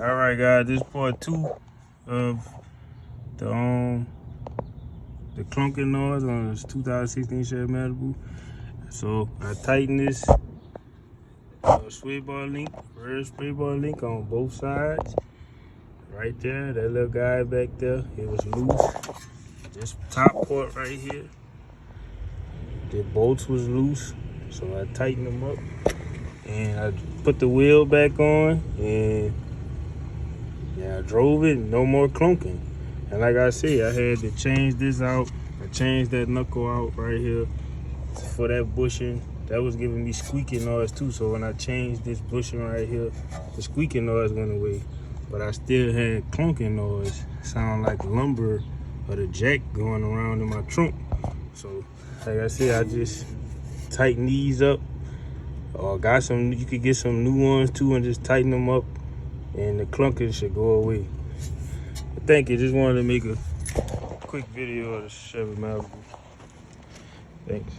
All right, guys, this is part 2 of the clunking noise on this 2016 Chevy Malibu. So I tightened this sway bar link, rear sway bar link on both sides. Right there, that little guy back there, it was loose. This top part right here, the bolts was loose, so I tightened them up. And I put the wheel back on, and yeah, I drove it, no more clunking. And like I said, I had to change this out. I changed that knuckle out right here for that bushing. That was giving me squeaking noise too. So when I changed this bushing right here, the squeaking noise went away. But I still had clunking noise. Sound like lumber or the jack going around in my trunk. So like I said, I just tightened these up. Or got some, you could get some new ones too and just tighten them up, and the clunking should go away. But thank you. Just wanted to make a quick video of the Chevy Malibu. Thanks.